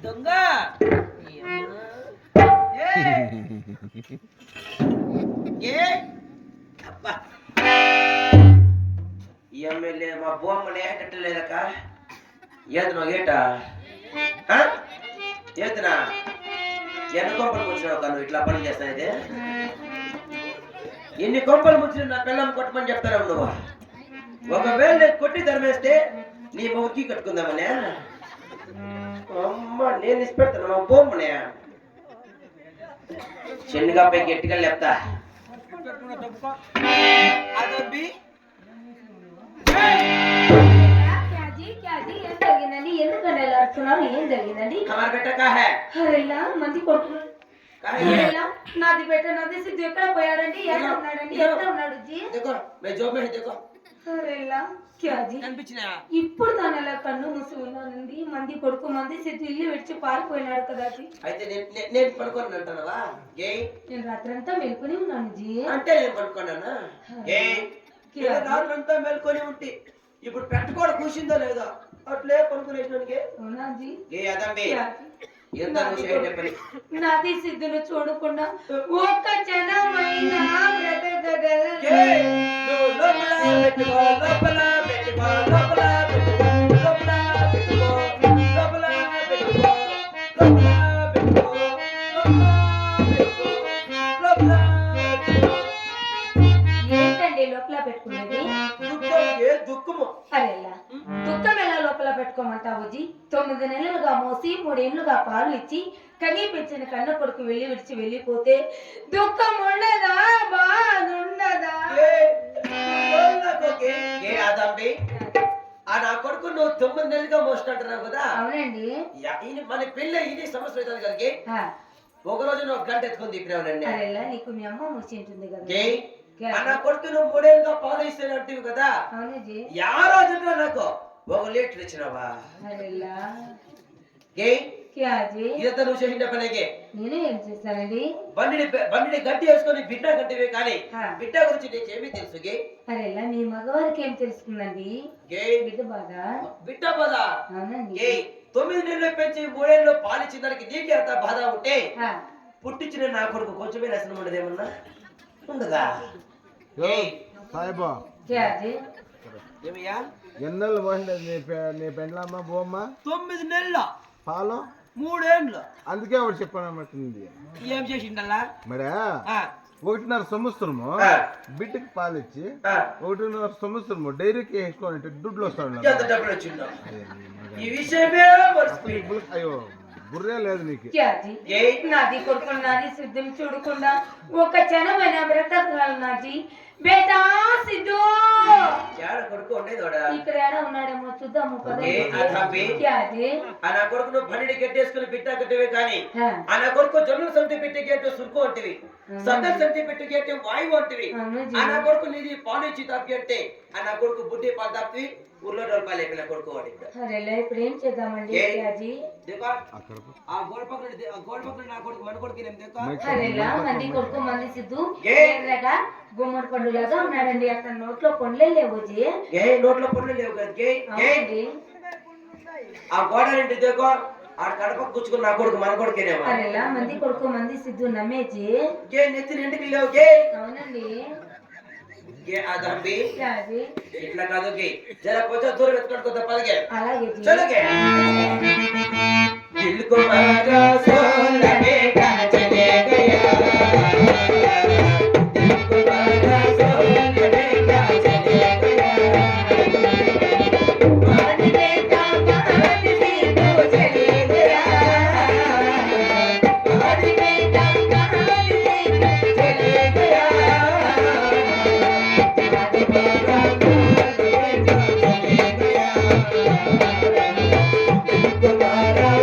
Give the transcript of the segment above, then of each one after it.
దొంగ ఎమ్మెల్యే మా బొమ్మలు ఏటలేదక ఏదనో ఏట ఏదనా ఎన్ని కొంపలు ముచ్చినావు కాను ఇట్లా పని చేస్తాయితే ఎన్ని కొంపలు ముచ్చిన నా పిల్లలు కొట్టమని చెప్తారా నువ్వు ఒకవేళ కొట్టి ధర్మేస్తే నీ మొక్కి కట్టుకుందామనే అమ్మ నేను ఇచ్చిపెడతాను మా బొమ్మనే చిన్నగా పై గట్టిగా లేపుతా నాది బెట్ట నాది సిద్ధు ఎక్కడ పోయాడండి ఎక్కడ ఉన్నాడండి ఎక్కడ ఉన్నాడు ఇప్పుడు దాని ఎలా కన్ను మూసి ఉన్నానండి మంది కొడుకు మంది సిద్ధు ఇల్లు విడిచి పారిపోయినాడు కదా నేను పడుకొని అంటావా నేను రాత్రంతా మెలుకొని ఉన్నాను జీ అంటే నేను పడుకున్నానా రాత్రంతా మెలుకొని ఉంటే ఇప్పుడు పెట్ట కూర్చుందో లేదో అట్లే పడుకునేసినానికి అవునా జీ నాది సిద్ధును చూడకుండా ఒక్క జనమైనా ఏంటండి లోపల పెట్టుకునేది దుఃఖము అరేలా దుఃఖం ఎలా లోపల పెట్టుకోమంటావు జీ 9 నెలలుగా మోసి 3 ఏళ్లుగా పాలు ఇచ్చి కనీ పెంచిన కన్న కొడుకు విడిచి వెళ్ళిపోతే దుఃఖం ఉండదా బాధ ఉండదా నా కొడుకు నువ్వు 9 నెలలుగా మోసినట్టున్నావు కదా అవునండి మన పెళ్ళి ఇది సంవత్సరం అవుతుంది కలిగి ఒక రోజు నువ్వు గంట ఎత్తుకుని తిప్పినావునండి అరేలా నీకు మీ అమ్మ మూసి ఉంటుంది కదా నా కొడుకు నువ్వు 3 ఏళ్ళుగా పాలు ఇస్తానంటివి కదా అవునండి యా రోజు నాకు 1 లీటర్ ఇచ్చినావా ఇదంతా నువ్వు చేసిన పనికే నేను ఏం చేస్తానండి బండి గట్టి వేసుకొని బిడ్డ కట్టివే కానీ బిడ్డ గురించి నీకేమీ తెలుసు అరేలా మీ మగవారికి ఏం తెలుస్తుందండి బిడ్డ బాధ అవునండి 9 నెలలు పెంచి 3 ఏళ్ళు పాలిచ్చిన దానికి నీకే అంత బాధ ఉంటే పుట్టించిన నా కొడుకు కొంచెమే నష్టం ఉండదేమన్నా ఉండదా సాయిబా ఏమయ్యా ఎన్నెళ్ళు పోయింది నీ పెండ్లమ్మ బోమ్మ 9 నెలల పాలు 3 ఏళ్ళు అందుకే ఒకటి చెప్పనట్టుంది ఏం చేసిండల్లా మరే 1.5 సంవత్సరము బిడ్డకి పాలు ఇచ్చి 1.5 సంవత్సరము డైరీకి వేసుకొని దుడ్లు వస్తాడు ఈ విషయమే అయ్యో బుర్రే లేదు నీకు నాది కొడుకుని నాది సిద్ధుని చూడకుండా ఒక క్షణమైన బ్రతకాలి నాది బేటా సిద్ధు ఇక్కడ ఏడా ఉన్నాడేమో చూద్దాము నా కొడుకు బండి గట్టేసుకుని బిడ్డ కట్టేవే కానీ నా కొడుకు జొన్నల సంతి పెట్టి గేటు సురుకు అంటివి సద్దల సంతి పెట్టి గేటు వాయువు అంటివి నా కొడుకు నీది పాలు ఇచ్చి తప్పి అంటే నా కొడుకు బుడ్డి పాలు తప్పి ఊర్లో రూపాయలు అయిపోయిన కొడుకు వాడి ఇప్పుడు ఏం చేద్దామండి ఆ గోడ పక్కన నా కొడుకు మన కొడుకు మంది కొడుకు మంది సిద్ధు గుమ్మడి పండులాగా ఉన్నాడండి అక్కడ నోట్లో పండ్లే లేవు నోట్లో పండ్లు లేవు కదా ఆ గోడ ఏంటి దేకో ఆ కడప గుచ్చుకుని నా కొడుకు మన కొడుకేనేమో మంది కొడుకు మంది సిద్ధు నమ్మేజీ నెత్తిన ఇంటికి లేవు అవునండి ఇట్లా కాదు జర కొంచెం దూరం ఎత్తుకుంటా పదగే అలాగే చలగే దిల్ को मारा सोना बेटा चले गया दिल को मारा सोना बेटा चले गया मान बेटा मान से तो चले गया मान बेटा मान से चले गया तुम्हारा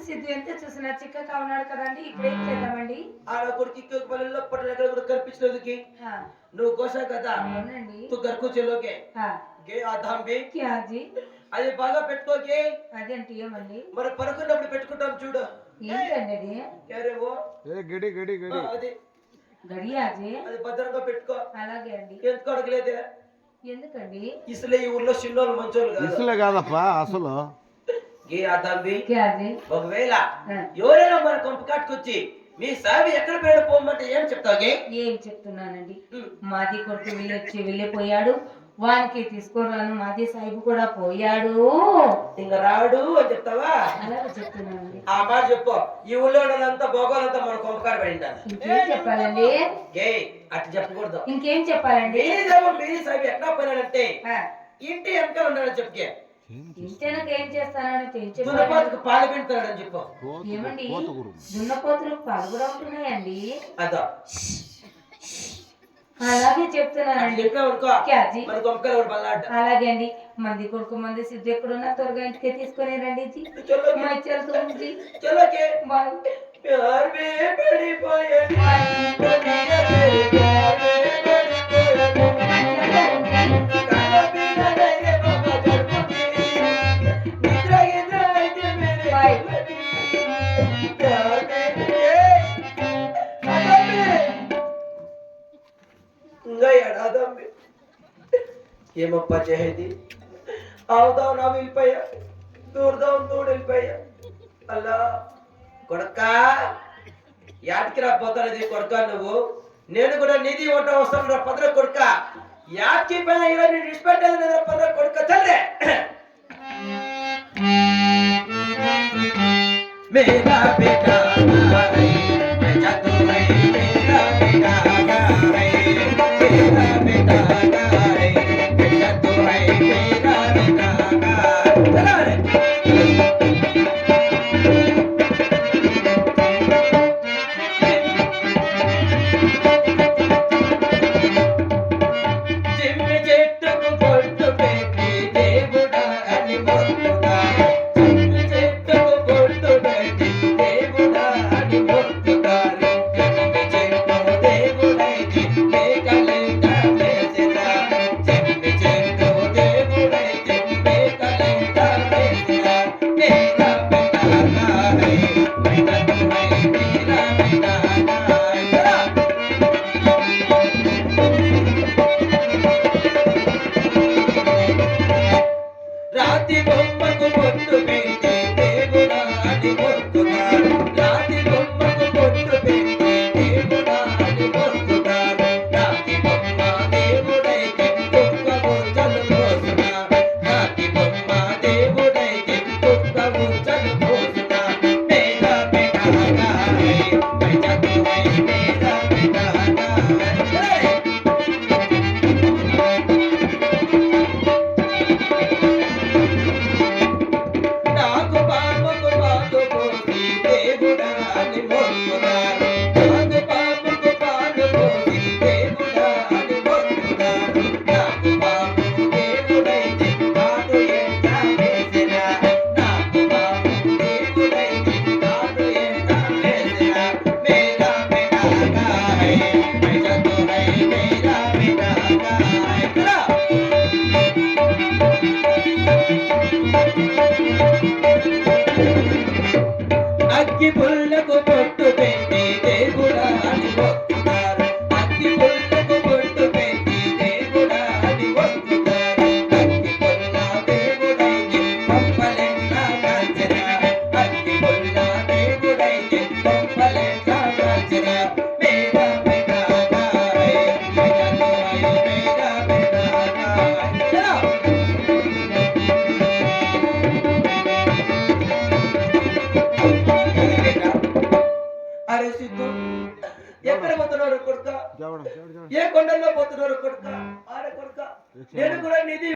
సిద్ధు ఎంత చూసినా చిక్కగా ఉన్నాడు కదండి, ఇప్పుడు ఏం చేద్దామండి? ఆడ కొడుకు ఇంకొక పల్లెల్లో పట్టణ ఎక్కడ కూడా కనిపించలేదుకి నువ్వు కోసా కదా. అవునండి. తు గర్కు చెల్లోకే గే ఆధాం బి క్యాజీ అది బాగా పెట్టుకోకే. అదేంటి ఏమండి? మరి పడుకున్నప్పుడు పెట్టుకుంటాం చూడు. ఏంటండి అది? ఏరేవో గడి గడి గడి అది గడియాజీ అది భద్రంగా పెట్టుకో. అలాగే అండి. ఎందుకు అడగలేదే? ఎందుకండి? ఇసులే ఈ ఊర్లో చిన్నోళ్ళు మంచోళ్ళు కాదు. ఇసులే కాదప్పా అసలు. గే ఆధాం బి క్యాజీ ఒకవేళ ఎవరైనా మన కొంప కాటుకొచ్చి మీ సావి ఎక్కడ పేరు పోమంటే ఏం చెప్తాగే? ఏం చెప్తున్నానండి, మాది కొడుకు వెళ్ళిపోయాడు, వానికి తీసుకోరాను, మాది సాహిబు కూడా పోయాడు, ఇంకా రాడు అని చెప్తావా? అలాగే చెప్తున్నానండి. ఆ మాట చెప్పు. ఈ ఊళ్ళో వాళ్ళంతా భోగాలంతా మన కొంపకాడ పడింటారు. ఇంకేం చెప్పాలండి? గే అట్లా చెప్పకూడదు. ఇంకేం చెప్పాలండి? మీరి సావి ఎక్కడ పోయినాడంటే ఇంటి వెనకాల ఉన్నాడని చెప్పుకే. ఇంటెనక ఏం చేస్తానని దున్నపోతుకు పాలు పిండుతాడని చెప్పు. ఏమండి, దున్నపోతులకు పాలు కూడా ఉంటున్నాయండి? అదో అలాగే చెప్తున్నానండి. క్యాజీ అలాగే అండి. మంది కొడుకు మంది సిద్ధు ఎక్కడున్నా త్వరగా ఇంటికి తీసుకొని రండి. ఏమప్పా చేసేది? అవుదావు నా వెళ్ళిపోయా, దూరదాం తోడు వెళ్ళిపోయా. అలా కొడక యాటికి రా పోతానది కొడక నువ్వు. నేను కూడా నిధి వంట వస్తాను రా పదర కొడుక. యాటికి పోయినా ఇలా నేను ఇష్టపెట్టాను పదర కొడుక. చల్లే మేరా బేటా ఏ కొండల్లో పోతున్నారు కొడుక? ఆడ కొడుక నేను కూడా నిధి